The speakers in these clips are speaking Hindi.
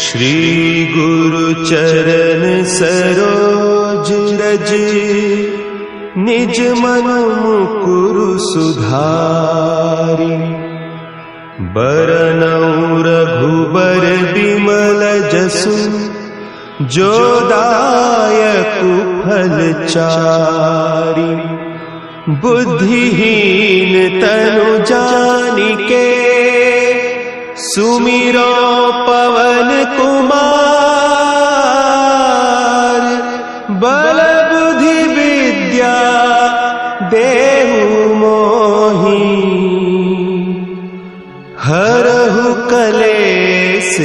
श्री गुरु चरण सरोज रज, निज मन मुकुरु सुधारि। बरनउँ रघुबर बिमल जसु, जो दायकु फल चारि। बुद्धिहीन तनु जानिके, सुमिरो पवन कुमार। बल बुद्धि विद्या देहु मोहि, हरहु कलेस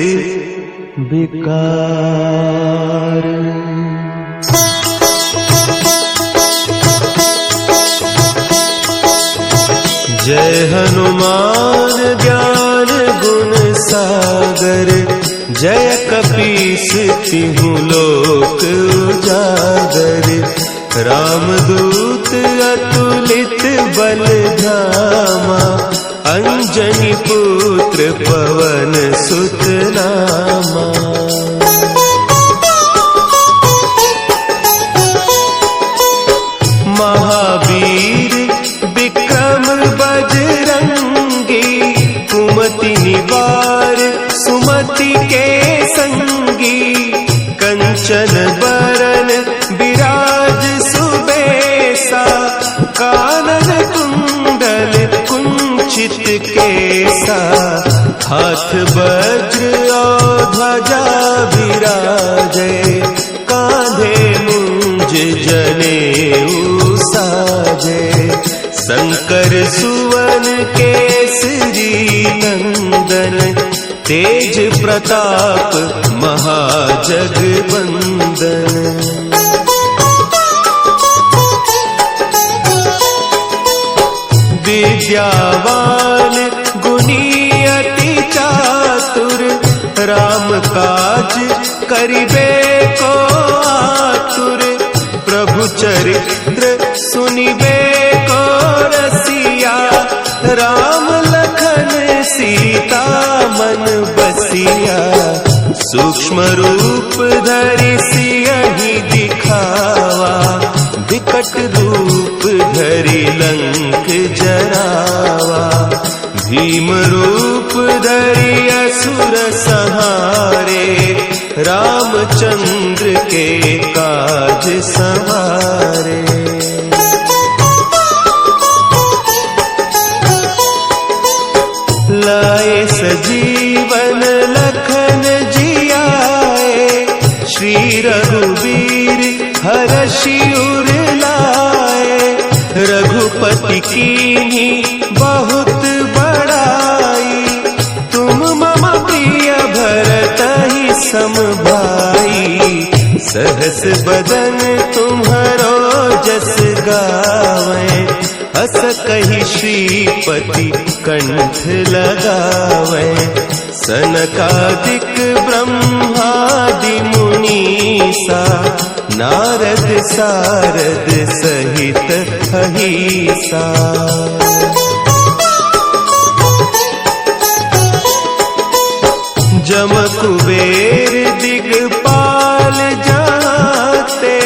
विकार। जय हनुमान ज्ञान गुण सागर, जय कपीस तिहु लोक उजागर। रामदूत अतुलित बल धामा, अंजनी पुत्र पवन सुत नामा। महावीर विक्रम बजरंगी, कुमति निवार सुमति के संगी। कंचन बरन विराज सुबेसा, कानन कुंडल कुंचित केसा। हाथ वज्र और ध्वजा विराजे, कांधे मुंज जनेऊ साजे। शंकर सुवन केसरी नंदन, तेज प्रताप महाजगवंदन। विद्यावान गुणी अति चातुर, राम काज करिबे को आतुर। प्रभु चरित्र सुनिबे को रसिया, राम लखन सीता मन बसिया। सूक्ष्म रूप धरि सियहि दिखावा, विकट रूप धरि लंक जरावा। भीम रूप धरि असुर संहारे, रामचंद्र के काज सवारे। लाए सजीवन लखन जियाए, श्री रघुवीर हरषि उर लाए। रघुपति कीन्ही बहुत बड़ाई, तुम मम प्रिय भरतहि सम भाई। सहस बदन तुम्हरो जस गावें, हस कहि श्रीपति कंठ लगावें। सनकादिक ब्रह्मादि मुनीसा, नारद सारद सहित अहीसा। जम कुबेर दिगपाल जाते,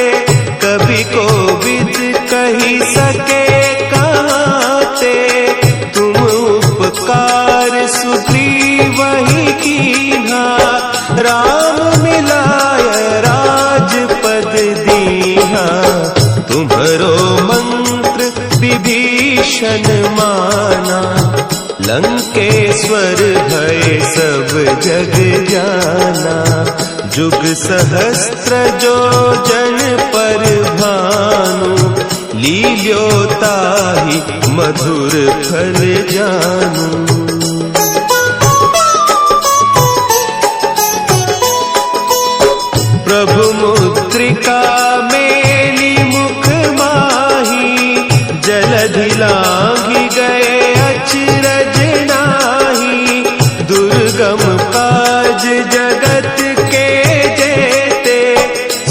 कभी कोविद कही सके कहते। तुम उपकार सुग्रीवहि कीन्हा, राम मिलाय राजपद दीन्हा। तुम्हरो मंत्र विभीषण माना, लंकेश्वर भय सब जग जाना। जुग सहस्त्र जो जन पर भानु, लील्योताहि मधुर फल जानू। प्रभु मुद्रिका मेली मुख माही, जलधि लांघि गए अचरज नाही। दुर्गम काज जगत के जेते,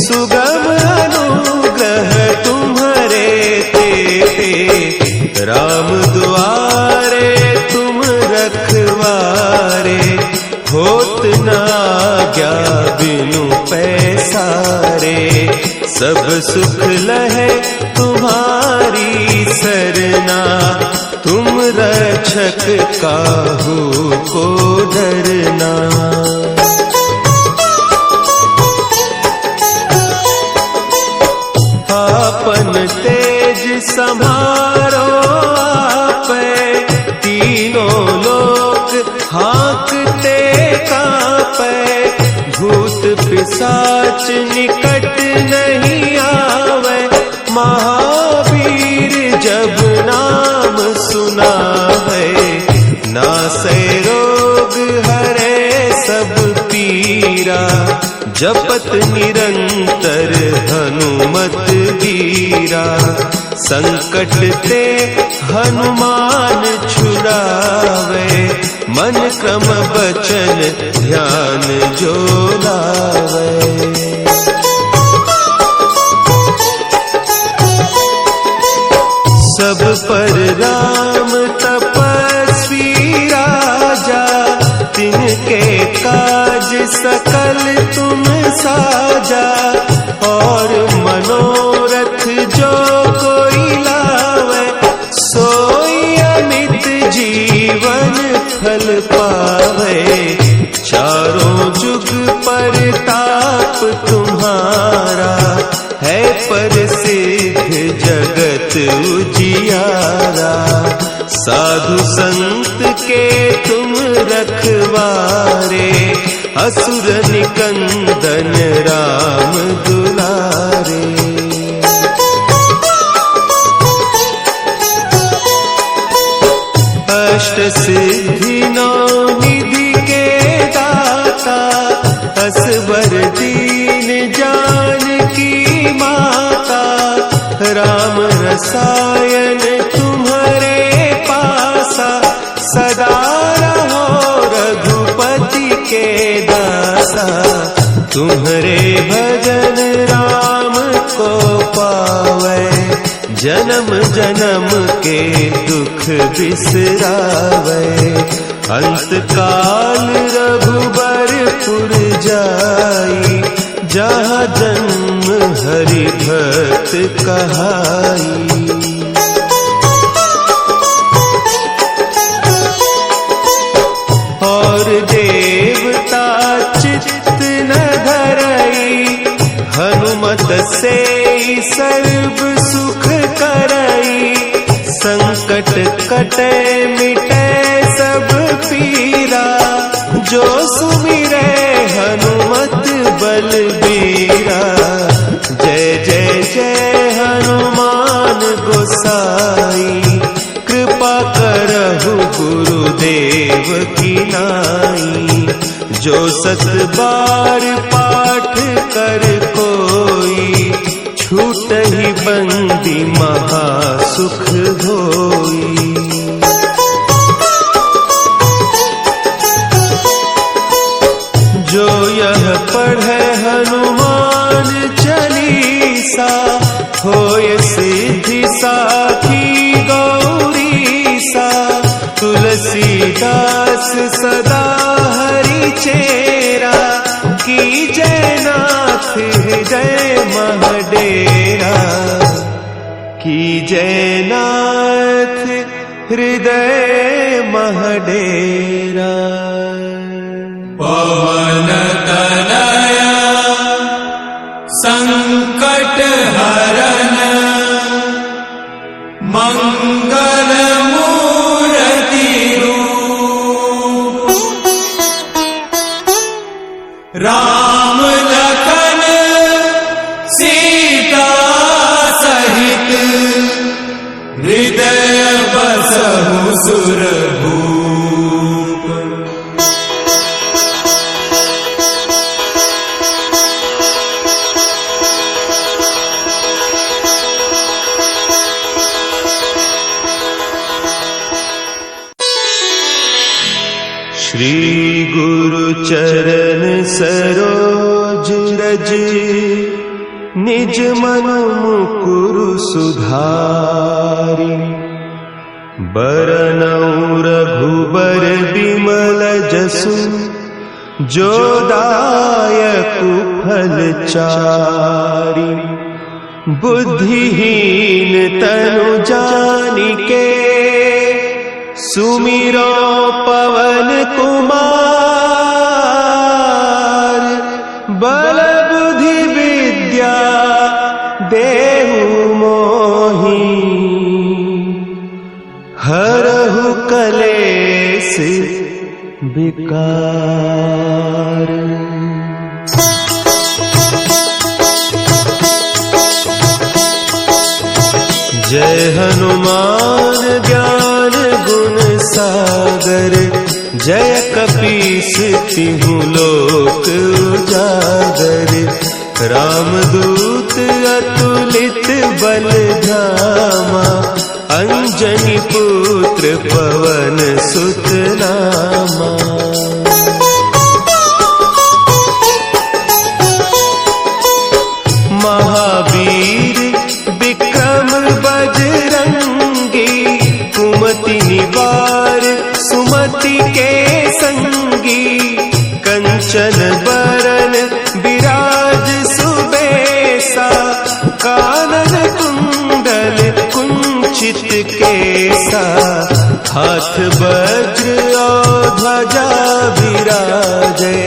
सुगम अनुग्रह तुम्हरे तेते। राम दुआरे तुम रखवारे, हो होत न आज्ञा बिनु पैसारे। सब सुख लहे तुम्हारी सरना, तुम रक्षक काहू को डरना। आपन तेज सम्हारो आपै, तीनों लोक हाँकते कांपै। भूत पिशाच निकट नहीं आवे, महावीर जब नाम सुनावे। नासै रोग हरे सब पीरा, जपत निरंतर हनुमत वीरा। संकट ते हनुमान छुड़ावे, मन क्रम बचन ध्यान जो लावे। सब पर राम तपस्वी राजा, तिनके काज सकल तुम साजा। और मनोरथ जो कोई लावे, सोई अमित जीवन फल पावे। चारों जुग परताप तुम्हारा, है प्रसिद्ध जगत उजियारा। साधु संत के तुम रखवारे, असुर निकंदन राम दुलारे। अष्ट सिद्धि नौ निधि के दाता, असवर दीन जानकी माता। राम रसायन तुम्हारे पासा, सदा रहो रघुपति के दासा। तुम्हारे भजन राम को पावे, जन्म जन्म के दुख बिसरावे। अंत काल रघुबरपुर जाई, जहाँ जन्म हरि भक्त कहाई। और देवता चित्त न धरई, हनुमत से सर्व सुख करई। संकट कटे मिटे सब पीरा, जो सुमिरे हनुमत बलबीरा। जय जय जय हनुमान गोसाई, कृपा करहु गुरुदेव की नाई। जो सत बार पाठ कर कोई, छूटहि बंदी महा सुख होई। जो यह पढ़े हनुमान चालीसा, होय सिद्धि साखी गौरीसा। तुलसीदास सदा हरि चेरा, की जयनाथ हृदय महडेरा। की जयनाथ हृदय महडेरा। पवन तनया संकट हरन, मंगल मूर्ति रूप। राम लखन सीता सहित, हृदय बसहु सुरभूप। श्री गुरु चरण सरोज रज, निज मन मुकुरु सुधारि। बरनउँ रघुबर बिमल जसु, जो दायक फलचारी। बुद्धिहीन तनु जानिके सुमिरो पवन कुमार। बल बुद्धि विद्या देहु मोहि हरहु कलेस विकार। जय हनुमान ज्ञान गुण सागर। जय कपीस तिहु लोक उजागर। रामदूत अतुलित बल धामा। अंजनी पुत्र पवन सुत नामा। महावीर विक्रम बजरंगी। कुमति निवार सुमति के संगी। कंचन बरन विराज सुबेसा। कानन कुंडल कुंचित केसा। हाथ वज्र और ध्वजा विराजे।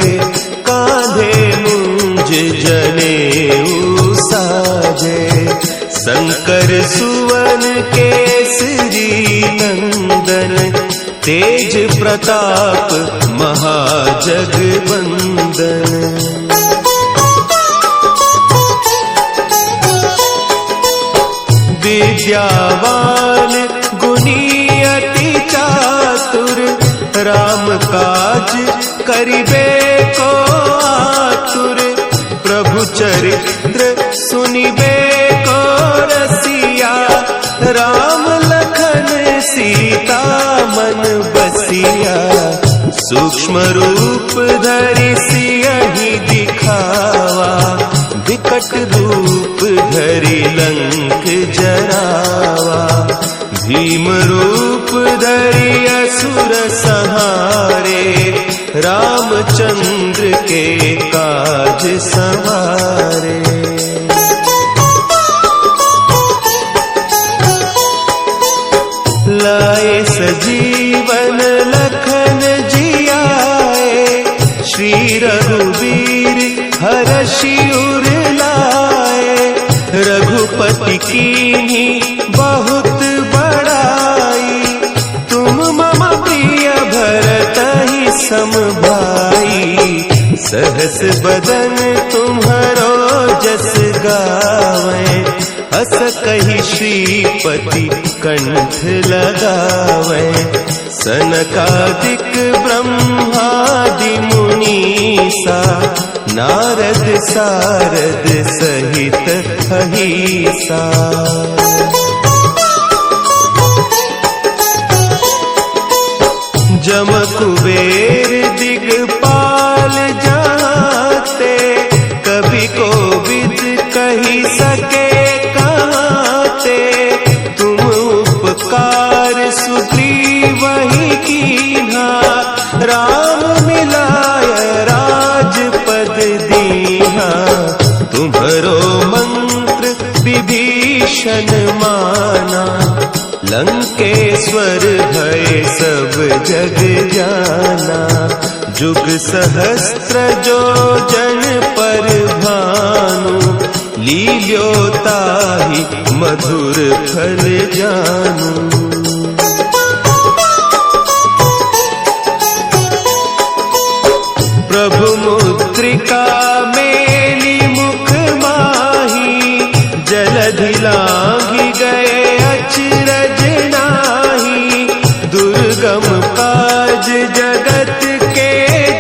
कांधे मुंज जनेऊ साजे। शंकर सुवन केसरी नंदन। तेज प्रताप महाजगवंदन। विद्यावान गुणी अति चातुर। राम काज करिबे को आतुर। प्रभु चरित्र सुनिबे को रसिया। राम लखन सीता मन बसिया। सूक्ष्म रूप धरि सियहि दिखावा। विकट रूप धरि लंक जरावा। भीम रूप धरि असुर संहारे। रामचंद्र के काज संवारे। लाए सजीवन लखन जियाए। श्री रघुवीर हरषि उर लाए। रघुपति कीन्ही बहुत बड़ाई। तुम मम प्रिय भरतहि सम भाई। सहस बदन तुम्हरो जस गावें। हस कहि श्रीपति कंठ लगावें। सनकादिक ब्रह्मादि मुनीसा। नारद सारद सहित अहीसा। जम कुबेर दिगपाल जाते। कभी कोविद कही सके कहते। तुम उपकार सुग्रीवहि कीन्हा। राम मिलाय राजपद दीन्हा। तुम्हरो मंत्र विभीषण माना। लंकेश्वर भय सब जग जाना। जुग सहस्त्र जो जन पर भानु। लील्योताहि मधुर फल जानू। प्रभु मुद्रिका मेली मुख माही। जलधि लांघि गए अचरज नाही। दुर्गम काज जगत के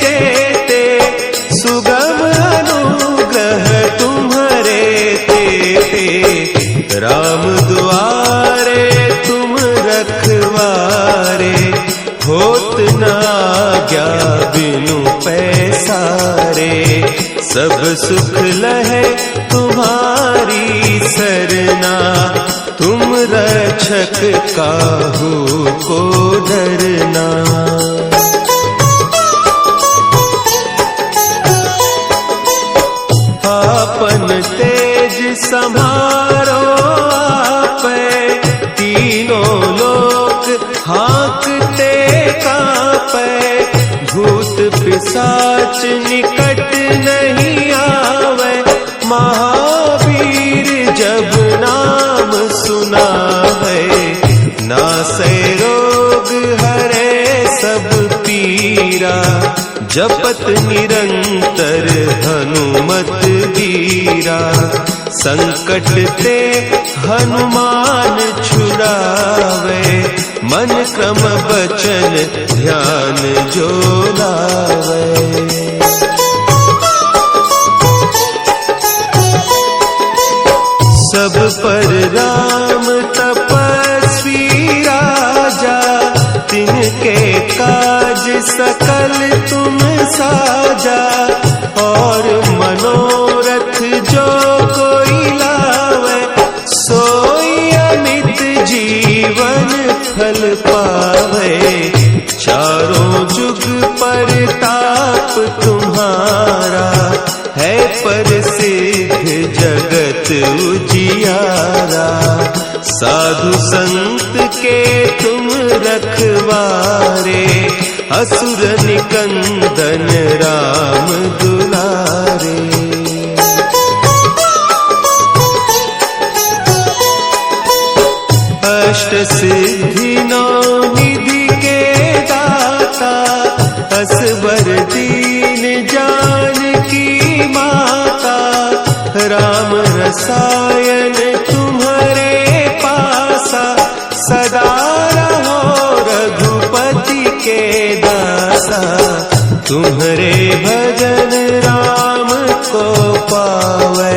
जेते। सुगम अनुग्रह तुम्हारे तेते। राम दुआरे तुम रखवारे। होत न आज्ञा बिनु पैसारे। सब सुख लहे तुम्हारी सरना। तुम रक्षक काहू को डरना। सम्हारो आपै, तीनों लोक हाँकते कांपै, भूत पिशाच निकट नहीं आवे, महावीर जब नाम सुनावे, नासै रोग हरे सब पीरा, जपत निरंतर हनुमत वीरा, संकट ते हनुमान छुड़ावे, मन क्रम बचन ध्यान जो लावे। सब पर राम तपस्वी राजा, तिनके काज सकल तुम साजा, और मनोरथ जो कोई लावे, सोई अमित जीवन फल पावे, चारों जुग परताप तुम्हारा, है प्रसिद्ध जगत उजियारा, साधु संत के तुम रखवारे, असुर निकंदन राम दुलारे। अष्ट सिद्धि नौ निधि के दाता, असवर दीन जानकी माता, राम रसायन तुम्हारे पासा, सदा रहो रघुपति के दासा, तुम्हारे भजन राम को पावे,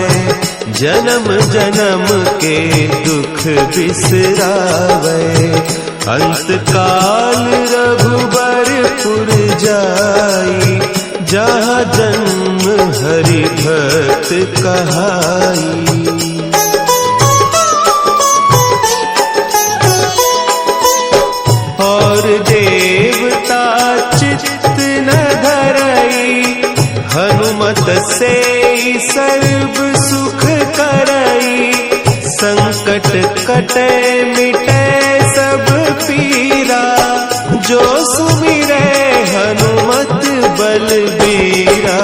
जन्म जन्म के दुख बिसरावे, अंत काल रघुबरपुर जाई, जहाँ जन्म हरि भक्त कहाई। और देवता चित्त न धरई, हनुमत से सर्व सुख करई, संकट कटे मिटे सब पीरा, जो सुमिरे हनुमत बलबीरा,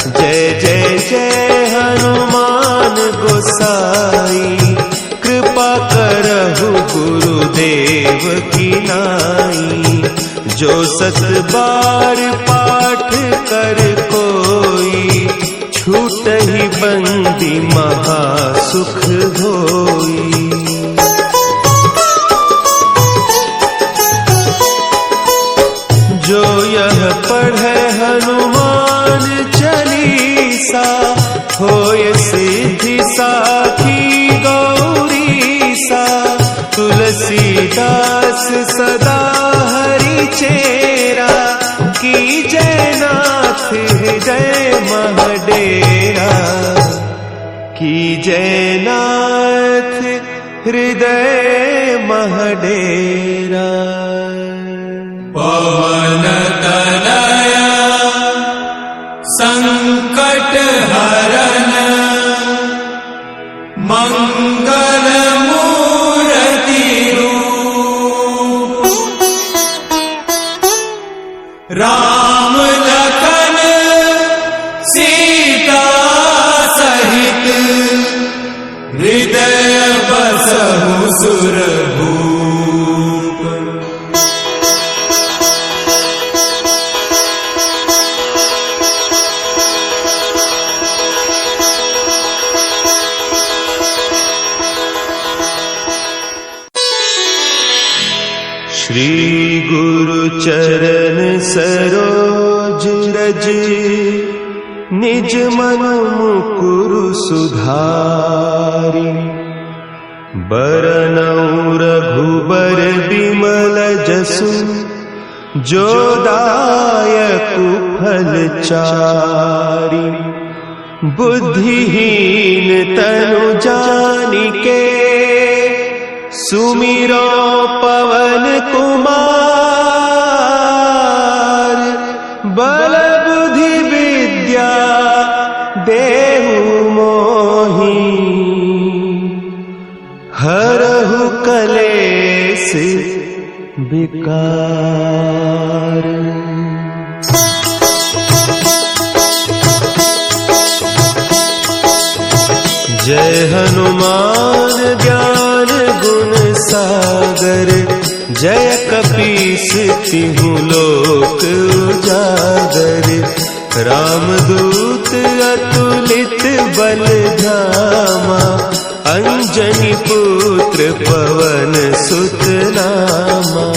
जय जय जय हनुमान गोसाई, कृपा करहु गुरुदेव की नाई, जो सत बार पाठ कर कोई, छूटहि बंदी महासुख होई। जो यह पढ़े हनुमान चालीसा, होय सिद्धि साखी गौरीसा, तुलसीदास सदा हरि चेरा, की जयनाथ हृदय महडेरा, की जयनाथ हृदय महडेरा। पवन तनया संकट हरन, मंगल मूर्ति रूप, राम लखन सीता सहित, हृदय बसहु सुरभूप। श्री गुरु चरण सरोज रज, निज मन मुकुरु सुधारि, बरनउँ रघुबर बिमल जसु, जो दायकु फल चारि, बुद्धिहीन तनु जानिके, सुमिरो पवन कुमार, बल बुद्धि विद्या देहु मोहि, विकार। जय हनुमान ज्ञान गुण सागर, जय कपीस तिहु लोक उजागर। रामदूत अतुलित बल धामा, अंजनी पुत्र पवन सुत नामा।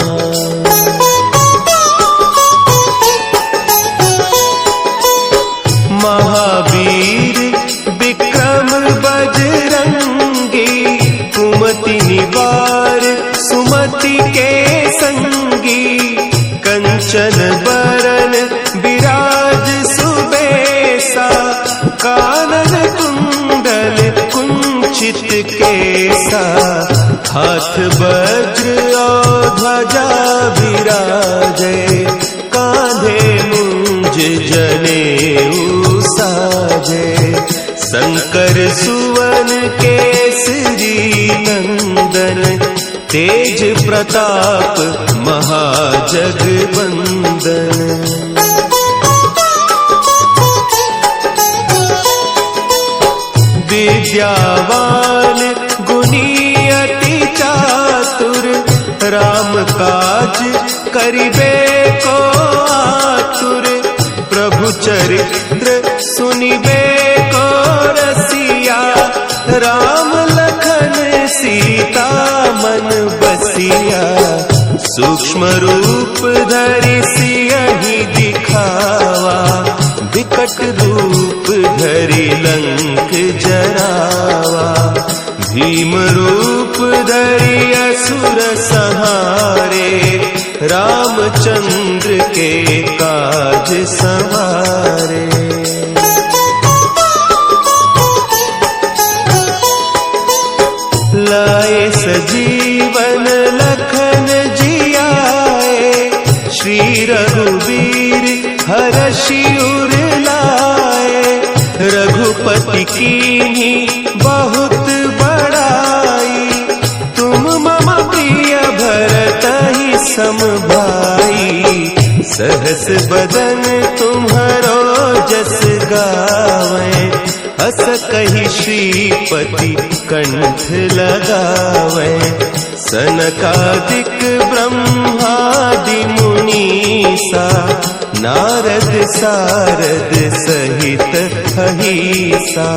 महावीर विक्रम बजरंगी, कुमति निवार सुमति के संगी। कंचन बरन विराज सुबेसा, कानन कुंडल कुंचित केसा। हाथ वज्र और ध्वजा विराजे, कांधे मुंज जनेऊ साजे। शंकर सुवन केसरी नंदन, तेज प्रताप महाजगवंदन। विद्यावान गुणी अति चातुर, राम काज करिबे को आतुर। प्रभु चरित्र सुनिबे को रसिया, राम लखन सीता मन बसिया। सूक्ष्म रूप धरि सियहि दिखावा, विकट रूप धरि लंक जरावा। भीम रूप धरि असुर संहारे, रामचंद्र के काज सवारे। लाए सजीवन लखन जियाए, श्री रघुवीर हरषि उर लाए। रघुपति कीन्ही बहुत बड़ाई, तुम मम प्रिय भरतहि सम भाई। सहस बदन तुम्हरो जस गावें, हस कहि श्रीपति कंठ लगावें। सनकादिक ब्रह्मादि मुनीसा, नारद सारद सहित अहीसा।